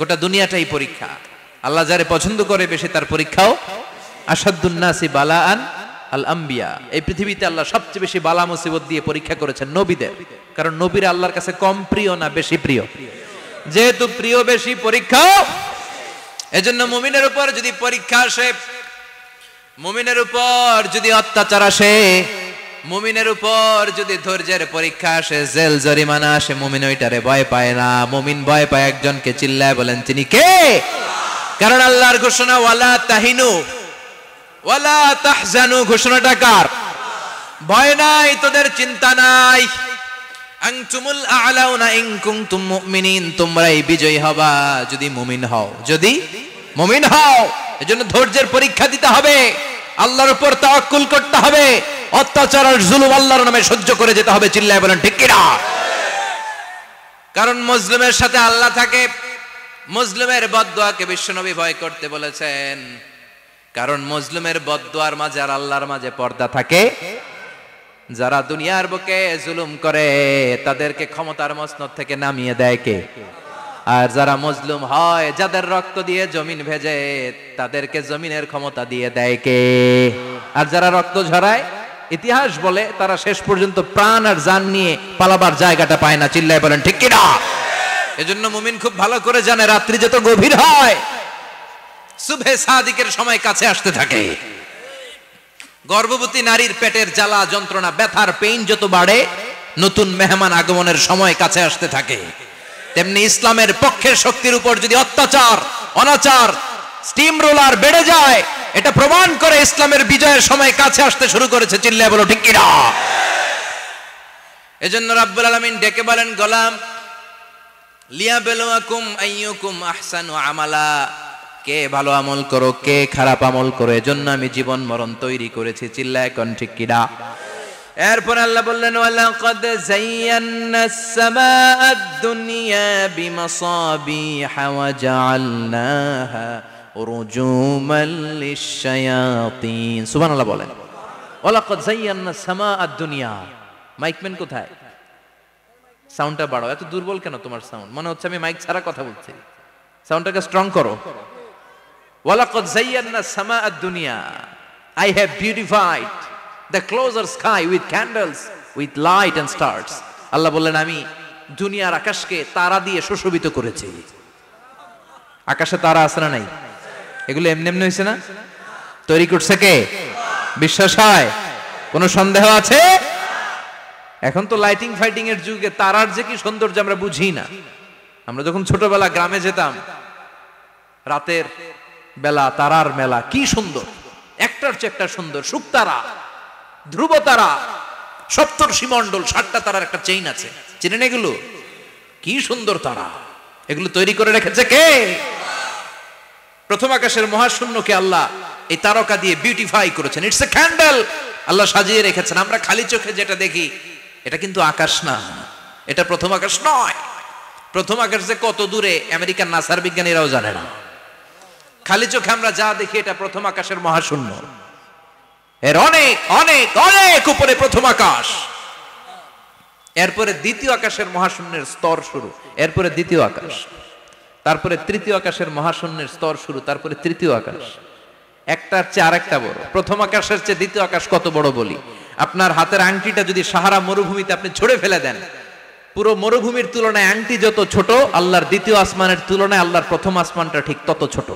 গোটা দুনিয়াটাই পরীক্ষা। আল্লাহ যারে পছন্দ করে বেশি তার পরীক্ষাও। আশাদ্দুন নাসি বালাআন আল আম্বিয়া, এই পৃথিবীতে আল্লাহ সবচেয়ে বেশি বালা মুসিবত দিয়ে পরীক্ষা করেছেন নবীদের। কারণ নবীরা আল্লাহর কাছে কম প্রিয় না বেশি প্রিয়? যেহেতু প্রিয় বেশি, পরীক্ষাও। এজন্য মুমিনের উপর যদি পরীক্ষা আসে, মুমিনের উপর যদি অত্যাচার আসে, মুমিনের উপর যদি ধৈর্যের পরীক্ষা আসে, জেল জরিমানা আসে, মুমিন ওইটারে ভয় পায় না। মুমিন ভয় পায় একজনকে, চিল্লায় বলেন তিনি কে? কারণ আল্লাহর ঘোষণা ওয়ালা তাহিনু ওয়ালা তাহজানু, ঘোষণাটা কার? ভয় নাই, তোদের চিন্তা নাই। আনতুমুল আ'লাউনা ইন কুনতুম মুমিনিন, তোমরাই বিজয়ী হবা যদি মুমিন হও, যদি মুমিন হও। এজন্য ধৈর্যের পরীক্ষা দিতে হবে, আল্লাহর উপর তাওয়াক্কুল করতে হবে, অত্যাচার আর জুলুম আল্লাহর নামে সহ্য করে যেতে হবে। চিল্লায় বলেন ঠিক কি না? কারণ মুসলিমের সাথে আল্লাহ থাকে। মুসলিমের বদদুয়াকে বিশ্বনবী ভয় করতে বলেছেন, কারণ মুসলিমের বদদুয়ার মাঝে আর আল্লাহর মাঝে পর্দা থাকে। যারা দুনিয়ার বুকে জুলুম করে তাদেরকে ক্ষমতার মসনদ থেকে নামিয়ে দেয় কে? আর যারা মজলুম হয়, যাদের রক্ত দিয়ে জমিন ভেজে, তাদেরকে জমিনের ক্ষমতা দিয়ে দেয় কে? আর যারা রক্ত ঝরায়, ইতিহাস বলে তারা শেষ পর্যন্ত প্রাণ আর জান নিয়ে পালাবার জায়গাটা পায় না। চিল্লায় বলেন ঠিক কি না? এজন্য মুমিন খুব ভালো করে জানে, রাত্রি যত গভীর হয়, সুবহে সাদিকের সময় কাছে আসতে থাকে। গর্ভবতী নারীর পেটের জ্বালা যন্ত্রণা, ব্যথার পেইন যত বাড়ে, নতুন মেহমান আগমনের সময় কাছে আসতে থাকে। তেমনি ইসলামের পক্ষের শক্তির উপর যদি অত্যাচার, অনাচার, স্টিম রোলার বেড়ে যায়, এটা প্রমাণ করে ইসলামের বিজয়ের সময় কাছে আসতে শুরু করেছে। চিল্লায় বলো ঠিক কি না? এজন্য রাব্বুল আলামিন ডেকে বলেন, গোলাম লিয়াবলুয়াকুম আইয়ুকুম আহসানু আমালা, কে ভালো আমল করো, কে খারাপ আমল করো, এজন্য আমি জীবন মরণ তৈরি করেছি। চিল্লায় কোন ঠিক কি না? এরপর আল্লাহ বললেন, ওয়ালাকাদ যায়্যানাস সামাআদ দুনিয়া বিমাসাবিহা ওয়া জাআলনাহা রুজুমান লিশ-শায়াতিন। সুবহানাল্লাহ বলেন। ওয়ালাকাদ যায়্যানাস সামাআদ দুনিয়া। মাইকম্যান কোথায়? সাউন্ডটা বাড়াও। এত দুর্বল কেন তোমার সাউন্ড? মনে হচ্ছে আমি মাইক ছাড়া কথা বলছি। সাউন্ডটাকে স্ট্রং করো। ওয়ালাকাদ যায়্যানাস সামাআদ দুনিয়া, I have beautified the closer sky with candles, with light and stars. আল্লাহ বললেন, আমি দুনিয়ার আকাশকে তারা দিয়ে সুশোভিত করেছি। আকাশে তারা আছে না নাই? এগুলো এমনি এমনি হয়েছে না? তৈরি করছে কে? বিশ্বাস হয়? কোনো সন্দেহ আছে? এখন তো লাইটিং ফাইটিং এর যুগে তারার যে কি সৌন্দর্য আমরা বুঝি না। আমরা যখন ছোটবেলা গ্রামে যেতাম, রাতের বেলা তারার মেলা, কি সুন্দর, একটার চেয়ে একটা সুন্দর। শুকতারা, ধ্রুব তারা, সপ্তর্ষি মণ্ডল, 7টা তারার একটা চেইন আছে, চিনেন এগুলো? কি সুন্দর তারা! এগুলো তৈরি করে রেখেছে কে? প্রথম আকাশের মহাশূন্যকে আল্লাহ এই তারকা দিয়ে বিউটিফাই করেছেন। ইটস এ ক্যান্ডেল, আল্লাহ সাজিয়ে রেখেছেন। আমরা খালি চোখে যেটা দেখি, এটা কিন্তু আকাশ না, এটা প্রথম আকাশ নয়। প্রথম আকাশ যে কত দূরে আমেরিকার নাসার বিজ্ঞানীরাও জানে না। খালি চোখে আমরা যা দেখি, এটা প্রথম আকাশের মহাশূন্য। এর অনেক অনেক অনেক উপরে প্রথম আকাশ। এরপরে দ্বিতীয় আকাশের মহাশূন্যের স্তর শুরু, এরপরে দ্বিতীয় আকাশ, তারপরে তৃতীয় আকাশের মহাশূন্যের স্তর শুরু, তারপরে তৃতীয় আকাশ। একটার চেয়ে আরেকটা বড়। প্রথম আকাশের চেয়ে দ্বিতীয় আকাশ কত বড় বলি, আপনার হাতের আংটিটা যদি সাহারা মরুভূমিতে আপনি ছুঁড়ে ফেলে দেন, পুরো মরুভূমির তুলনায় আংটি যত ছোট, আল্লাহর দ্বিতীয় আসমানের তুলনায় আল্লাহর প্রথম আসমানটা ঠিক তত ছোট।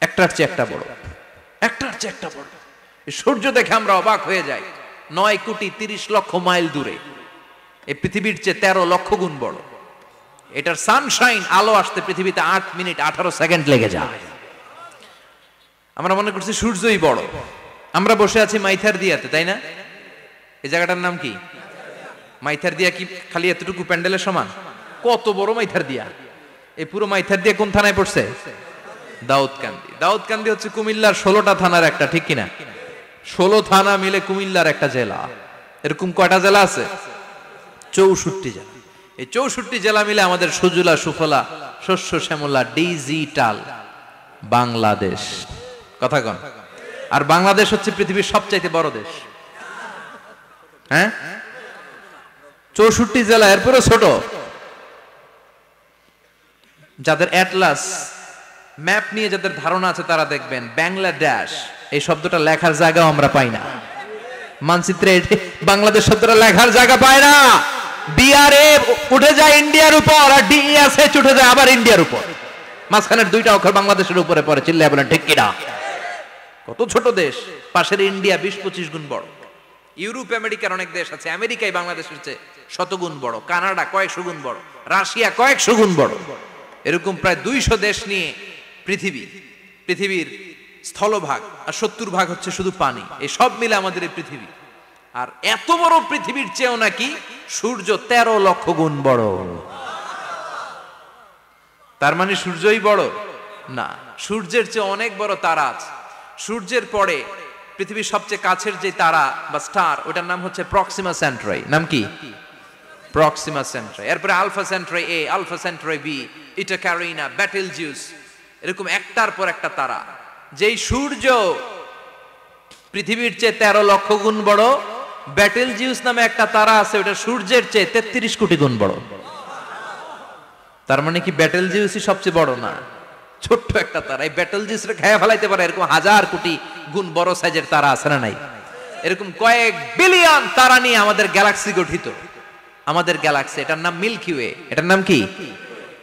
একটার চেয়ে একটা বড়, একটার চেয়ে একটা বড়। সূর্য দেখে আমরা অবাক হয়ে যাই, 9,30,00,000 মাইল দূরে। এই পৃথিবীর চেয়ে 13 লক্ষ গুণ বড়। এটার সানশাইন, আলো আসতে পৃথিবীতে 8 মিনিট 18 সেকেন্ড লেগে যায়। আমরা মনে করছি সূর্যই বড়। আমরা বসে আছি মাইথার দিয়াতে, তাই না? এই জায়গাটার নাম কি? মাইথার দিয়া। কি খালি এতটুকু প্যান্ডেলের সমান? কত বড় মাইথার দিয়া! এই পুরো মাইথার দিয়া কোন থানায় পড়ছে? দাউদকান্দি। দাউদকান্দি হচ্ছে কুমিল্লার 16টা থানার একটা, ঠিক কিনা? 16 থানা মিলে কুমিল্লার একটা জেলা। এরকম কয়টা জেলা আছে? 64 জেলা। এই 64 জেলা মিলে আমাদের সুজলা সুফলা শস্য শ্যামলা ডিজিটাল বাংলাদেশ। কথা কন। আর বাংলাদেশ হচ্ছে পৃথিবীর সবচাইতে বড় দেশ। হ্যাঁ, 64 জেলা, এরপরে ছোট। যাদের অ্যাটলাস ম্যাপ নিয়ে যাদের ধারণা আছে তারা দেখবেন বাংলাদেশ এই শব্দটা লেখার জায়গাও আমরা পাই না। মানচিত্রে বাংলাদেশ শব্দটা লেখার জায়গা পায় না। ডিআরএ উঠে যায় ইন্ডিয়ার উপর, আর ডিএসএচ উঠে যায় আবার ইন্ডিয়ার উপর। মাঝখানের দুইটা অক্ষর বাংলাদেশের উপরে পড়ে। চিল্লায় বলেন ঠিক কিনা? কত ছোট দেশ, পাশের ইন্ডিয়া 20-25 গুণ বড়। ইউরোপ আমেরিকার অনেক দেশ আছে, আমেরিকাই বাংলাদেশের চেয়ে শতগুণ বড়, কানাডা কয়েকশো গুণ বড়, রাশিয়া কয়েকশো গুণ বড়। এরকম প্রায় 200 দেশ নিয়ে পৃথিবীর স্থলভাগ, আর 70% হচ্ছে শুধু পানি। এই সব মিলে আমাদের এই পৃথিবী। আর এত বড় পৃথিবীর চেয়েও নাকি সূর্য 13 লক্ষ গুণ বড়। তার মানে সূর্যই বড় না, সূর্যের চেয়ে অনেক বড় তারা আছে। সূর্যের পরে পৃথিবীর সবচেয়ে কাছের যে তারা বা স্টার, ওটার নাম হচ্ছে প্রক্সিমা সেন্ট্রাই। নাম কি? প্রক্সিমা সেন্ট্রাই। এরপরে আলফা সেন্ট্রাই এ, আলফা সেন্ট্রাই বি, ইটা ক্যারিনা, বেটেলজিউস, এরকম একটার পর একটা তারা। যেই সূর্য পৃথিবীর চেয়ে 13 লক্ষ গুণ বড়, বেটেলজিউস নামে একটা তারা আছে, ওটা সূর্যের চেয়ে 33 কোটি গুণ বড়। তার মানে কি বেটেলজিউসই সবচেয়ে বড় না, ছোট্ট একটা তারা। এই বেটেলজিউসরে খেয়ে ফেলাইতে পারে এরকম 1000 কোটি গুণ বড় সাইজের তারা আছে না নাই? এরকম কয়েক বিলিয়ন তারা নিয়ে আমাদের গ্যালাক্সি গঠিত। আমাদের গ্যালাক্সি, এটার নাম মিল্কি ওয়ে। এটার নাম কি?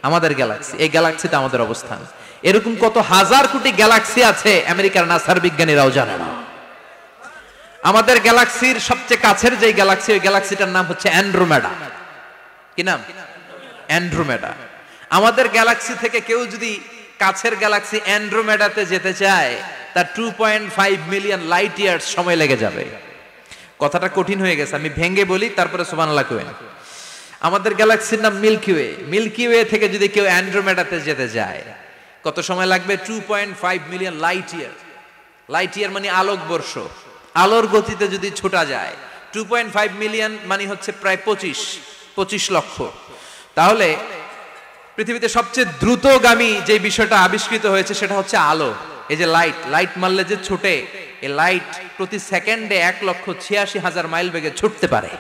আমাদের গ্যালাক্সি। এই গ্যালাক্সিতে আমাদের অবস্থান। এরকম কত হাজার কোটি গ্যালাক্সি আছে আমেরিকার নাসার বিজ্ঞানীরাও জানে না। আমাদের গ্যালাক্সির সবচেয়ে কাছের যে গ্যালাক্সি, ওই গ্যালাক্সিটার নাম হচ্ছে অ্যান্ড্রোমেডা। কি নাম? অ্যান্ড্রোমেডা। আমাদের গ্যালাক্সি থেকে কেউ যদি কাছের গ্যালাক্সি অ্যান্ড্রোমেডাতে যেতে চায়, তার 2.5 মিলিয়ন লাইট ইয়ার্স সময় লেগে যাবে। কথাটা কঠিন হয়ে গেছে, আমি ভেঙে বলি, তারপরে সুবহানাল্লাহ কইবেন। আমাদের গ্যালাক্সির নাম মিল্কি ওয়ে। মিল্কি ওয়ে থেকে যদি কেউ অ্যান্ড্রোমেডাতে যেতে যায়, কত সময় লাগবে? 2.5 million light year. Light year মানে আলোকবর্ষ। আলোর গতিতে যদি ছোটা যায়, 2.5 মিলিয়ন মানে হচ্ছে প্রায় 25 লক্ষ। তাহলে পৃথিবীতে সবচেয়ে দ্রুতগামী যে বিষয়টা আবিষ্কৃত হয়েছে সেটা হচ্ছে আলো। এই যে লাইট মারলে যে ছোটে, এই লাইট প্রতি সেকেন্ডে 1,86,000 মাইল বেগে ছুটতে পারে।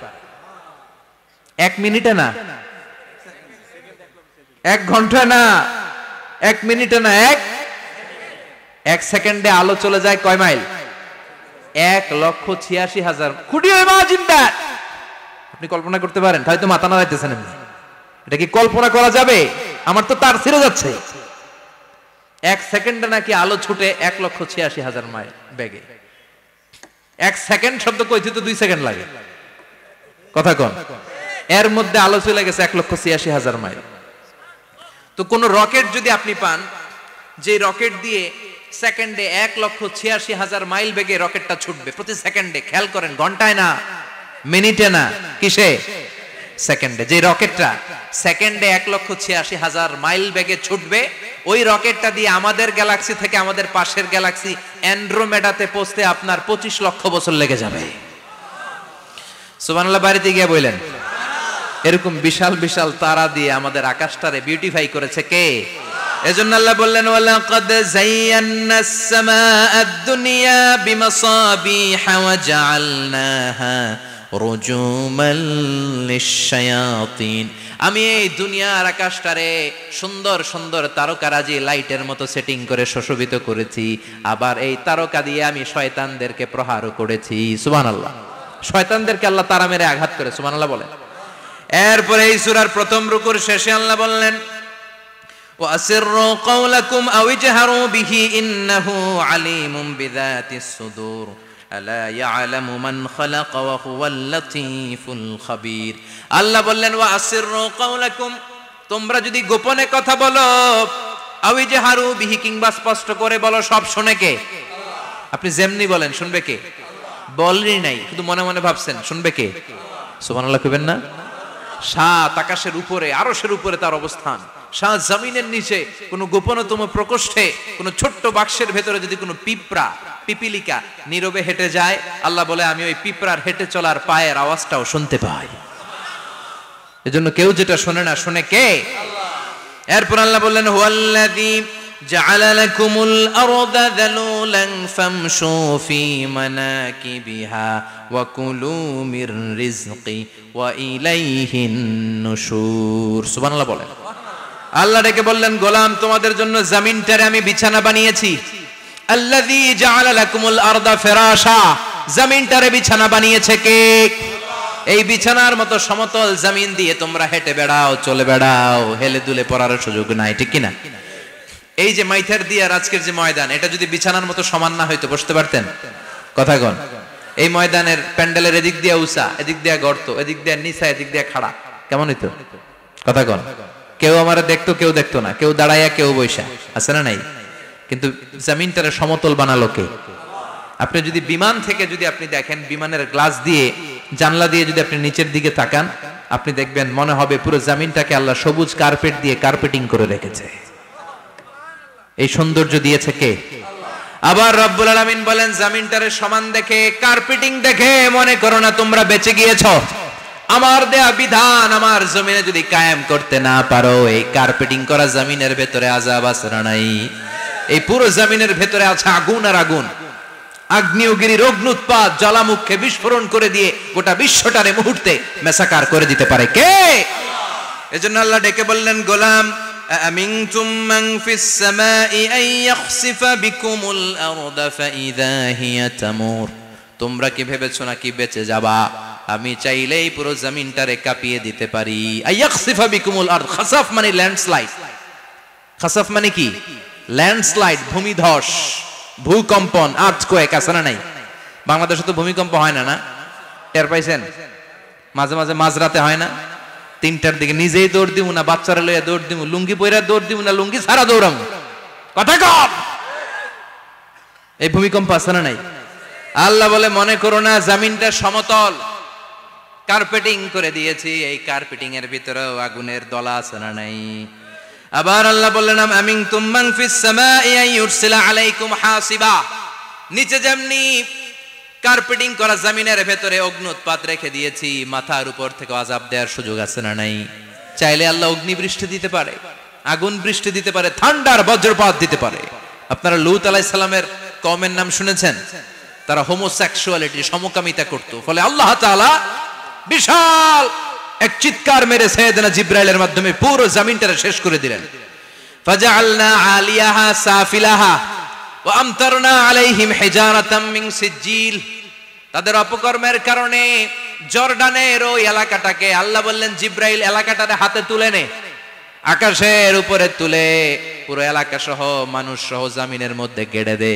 1 মিনিটে না, 1 ঘন্টা না, 1 মিনিটে না, 1 সেকেন্ডে আলো চলে যায় কয় mile? 1,86,000। Could you imagine that? আপনি কল্পনা করতে পারেন? হয়তো মাথা নাড়াইতেছেন। এটা কি কল্পনা করা যাবে? আমার তো তার ছিঁড়ে যাচ্ছে। 1 সেকেন্ডে নাকি আলো ছুটে 1,86,000 মাইল বেগে। 1 সেকেন্ড শব্দ কইতে তো 2 সেকেন্ড লাগে। কথা কোন? এর মধ্যে আলো চলে গেছে 1,86,000 মাইল। তো কোন রকেট যদি আপনি পান, যে রকেট দিয়ে সেকেন্ডে 1,86,000 মাইল বেগে রকেটটা ছুটবে প্রতি সেকেন্ডে, খেয়াল করেন, ঘন্টায় না, মিনিটে না, কিসে? সেকেন্ডে। যে রকেটটা সেকেন্ডে 1,86,000 মাইল বেগে ছুটবে, ওই রকেটটা দিয়ে আমাদের গ্যালাক্সি থেকে আমাদের পাশের গ্যালাক্সি অ্যান্ড্রোমেডাতে পৌঁছতে আপনার 25 লক্ষ বছর লেগে যাবে। সুবহানাল্লাহ বাড়িতে গিয়ে বললেন। এরকম বিশাল বিশাল তারা দিয়ে আমাদের আকাশটারে বিউটিফাই করেছে কে? এজন্য আল্লাহ বললেন, ওয়ালাকাদ যায়্যানাস সামাআদ দুনিয়া বিমাসাবিহা ওয়া জাআলনাহা রুজুমান লিশ-শায়াতিন। আমি এই দুনিয়ার আকাশটারে সুন্দর সুন্দর তারকারাজি লাইটের মতো সেটিং করে সুশোভিত করেছি। আবার এই তারকা দিয়ে আমি শয়তানদেরকে প্রহারও করেছি। সুবহানাল্লাহ। শয়তানদেরকে আল্লাহ তারা মেরে আঘাত করে। সুবহানাল্লাহ বলেন। এরপরে এই সূরার প্রথম রুকুর শেষে আল্লাহ বললেন, وَأَسِرُّوا قَوْلَكُمْ أَوْ اجْهَرُوا بِهِ إِنَّهُ عَلِيمٌ بِذَاتِ الصُّدُورِ أَلَا يَعْلَمُ مَنْ خَلَقَ وَهُوَ اللَّطِيفُ الْخَبِيرُ। আল্লাহ বললেন, وَأَسِرُّوا قَوْلَكُمْ, তোমরা যদি গোপনে কথা বলো, أَوْ اجْهَرُوا بِهِ, কিংবা স্পষ্ট করে বলো, সব শুনে কে? আপনি যেমনি বলেন শুনবে কে? বলেনই নাই, শুধু মনে মনে ভাবছেন, শুনবে কে? সুবহানাল্লাহ কইবেন না? সাত আকাশের উপরে, আরশের উপরে তার অবস্থান, সাত জমিনের নিচে কোন গোপনতম প্রকোষ্ঠে, কোন ছোট্ট বাক্সের ভেতরে যদি কোনো পিপিলিকা নীরবে হেঁটে যায়, আল্লাহ বলে আমি ওই পিঁপড়ার হেঁটে চলার পায়ের আওয়াজটাও শুনতে পাই। এজন্য কেউ যেটা শোনে না, শুনে কে? এরপর আল্লাহ বললেন, হুয়াল্লাযী জাআলা লাকুমুল আরদা যালুলান ফামশু ফি মানাকিবিহা ওয়া কুলু মির রিজকি ওয়া ইলাইহিন নুশুর। সুবহানাল্লাহ বলেন। আল্লাহ ডেকে বললেন, গোলাম তোমাদের জন্য জমিনটারে আমি বিছানা বানিয়েছি। আল্লাযী জাআলা লাকুমুল আরদা ফিরাশা, জমিনটারে বিছানা বানিয়েছে কে? এই বিছানার মতো সমতল জমিন দিয়ে তোমরা হেঁটে বেড়াও, চলে বেড়াও, হেলে দুলে পড়ার সুযোগ নাই, ঠিক কিনা? এই যে মাইথার দিয়ার আজকের যে ময়দান, এটা যদি বিছানার মতো সমান না হইতো বসতে পারতেন? কথা কন। এই ময়দানের প্যান্ডেলের এদিক দিয়ে উঁচা, এদিক দিয়ে গর্ত, এদিক দিয়ে নিচা, এদিক দিয়ে খাড়া, কেমন হইতো? কথা কন। কেউ আমারে দেখতো, কেউ দেখতো না, কেউ দাঁড়াইয়া, কেউ বৈশা, আছে না নাই? কিন্তু জমিনটারে সমতল বানালো কে? আপনি যদি বিমান থেকে যদি আপনি দেখেন, বিমানের গ্লাস দিয়ে, জানলা দিয়ে যদি আপনি নিচের দিকে তাকান, আপনি দেখবেন মনে হবে পুরো জমিনটাকে আল্লাহ সবুজ কার্পেট দিয়ে কার্পেটিং করে রেখেছে। এই সৌন্দর্য দিয়েছে কে? আবার রব্বুল আলামিন বলেন, জমিনটারে সমান দেখে, কার্পেটিং দেখে মনে করো না তোমরা বেঁচে গিয়েছো। আমার দেয়া বিধান আমার জমিনে যদি কায়েম করতে না পারো, এই কার্পেটিং করা জমিনের ভেতরে আযাব আছে না নাই? এই পুরো জমিনের ভেতরে আছে আগুন আর আগুন। আগ্নেয়গিরির অগ্নুৎপাত জ্বালামুখে বিস্ফোরণ করে দিয়ে গোটা বিশ্বটারে মুহূর্তে মেসাকার করে দিতে পারে কে? এজন্য আল্লাহ ডেকে বললেন, গোলাম আমিনতুম মান ফিস সামাই আন ইয়াখসিফা বিকুমুল আরদা ফাইযা হিয়া তামুর, তোমরা কি ভেবেছো নাকি বেঁচে যাবা? আমি চাইলেই পুরো জমিনটারে কাঁপিয়ে দিতে পারি। আন ইয়াখসিফা বিকুমুল আরদ, খাসাফ মানে ল্যান্ডস্লাইড। খাসাফ মানে কি? ল্যান্ডস্লাইড, ভূমিধস, ভূকম্পন, আর্থকোয়েক, আছে না নাই? বাংলাদেশে তো ভূমিকম্প হয় না, না? টের পাইছেন? মাঝে মাঝে মাঝরাতে হয় না? 3টার দিকে নিজেই দৌড় দিব না বাচ্চারা লইয়া দৌড় দিব, লুঙ্গি পইরা দৌড় দিব না লুঙ্গি ছাড়া দৌড়াম, কথা কম। এই ভূমিকম্প আছে না নাই? আল্লাহ বলে, মনে করো না জমিনটা সমতল, কার্পেটিং করে দিয়েছি, এই কার্পেটিং এর ভিতরেও আগুনের দলা আছে না নাই? আবার আল্লাহ বললেন, আমিনতুম মান ফিস সামাই আন ইউরসিলা আলাইকুম হাসিবা, নিচে যেমনি কার্পেটিং করা জমিনের ভেতরে অগ্নুৎপাত রেখে দিয়েছি, মাথার উপর থেকে আযাব দেওয়ার সুযোগ আছে না নাই? চাইলে আল্লাহ অগ্নি বৃষ্টি দিতে পারে, আগুন বৃষ্টি দিতে পারে, ঠান্ডার বজ্রপাত দিতে পারে। আপনারা লূত আলাইহিস সালামের কওমের নাম শুনেছেন? তারা হোমোসেক্সুয়ালিটি, সমকামিতা করত, ফলে আল্লাহ তাআলা বিশাল এক চিৎকার মেরে সাইয়েদনা জিবরাইলের মাধ্যমে পুরো জমিনটারে শেষ করে দিলেন। ফাজআলনা আলিয়াহা সাফিলাহা ওয়া আমতারনা আলাইহিম হিজারাতাম মিন সিজিল, তাদের অপকর্মের কারণে জর্ডানের ওই এলাকাটাকে আল্লাহ বললেন, জিবরাইল এলাকাটারে হাতে তুলে নে, আকাশের উপরে তুলে পুরো এলাকা সহ মানুষ সহ জমিনের মধ্যে গেড়ে দে।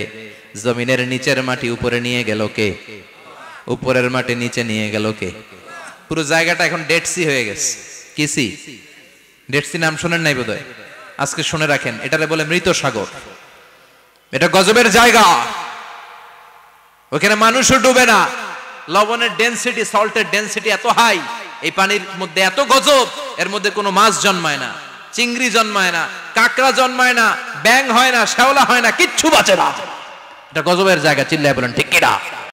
জমিনের নিচের মাটি উপরে নিয়ে গেল কে? উপরের মাটি নিচে নিয়ে গেল কে? পুরো জায়গাটা এখন ডেড সি হয়ে গেছে। কি সি? ডেড সি নাম শুনেন নাই বোধহয়? আজকে শুনে রাখেন, এটারে বলে মৃত সাগর। এটা গজবের জায়গা, ওখানে মানুষও ডুবে না। লবণের ডেনসিটি, সল্টের ডেনসিটি এত হাই, এই পানির মধ্যে এত গজব, এর মধ্যে কোনো মাছ জন্মায় না, চিংড়ি জন্মায় না, কাঁকড়া জন্মায় না, ব্যাং হয় না, শ্যাওলা হয় না, কিচ্ছু বাঁচে না। এটা গজবের জায়গা, চিল্লায় বলেন ঠিক কিনা?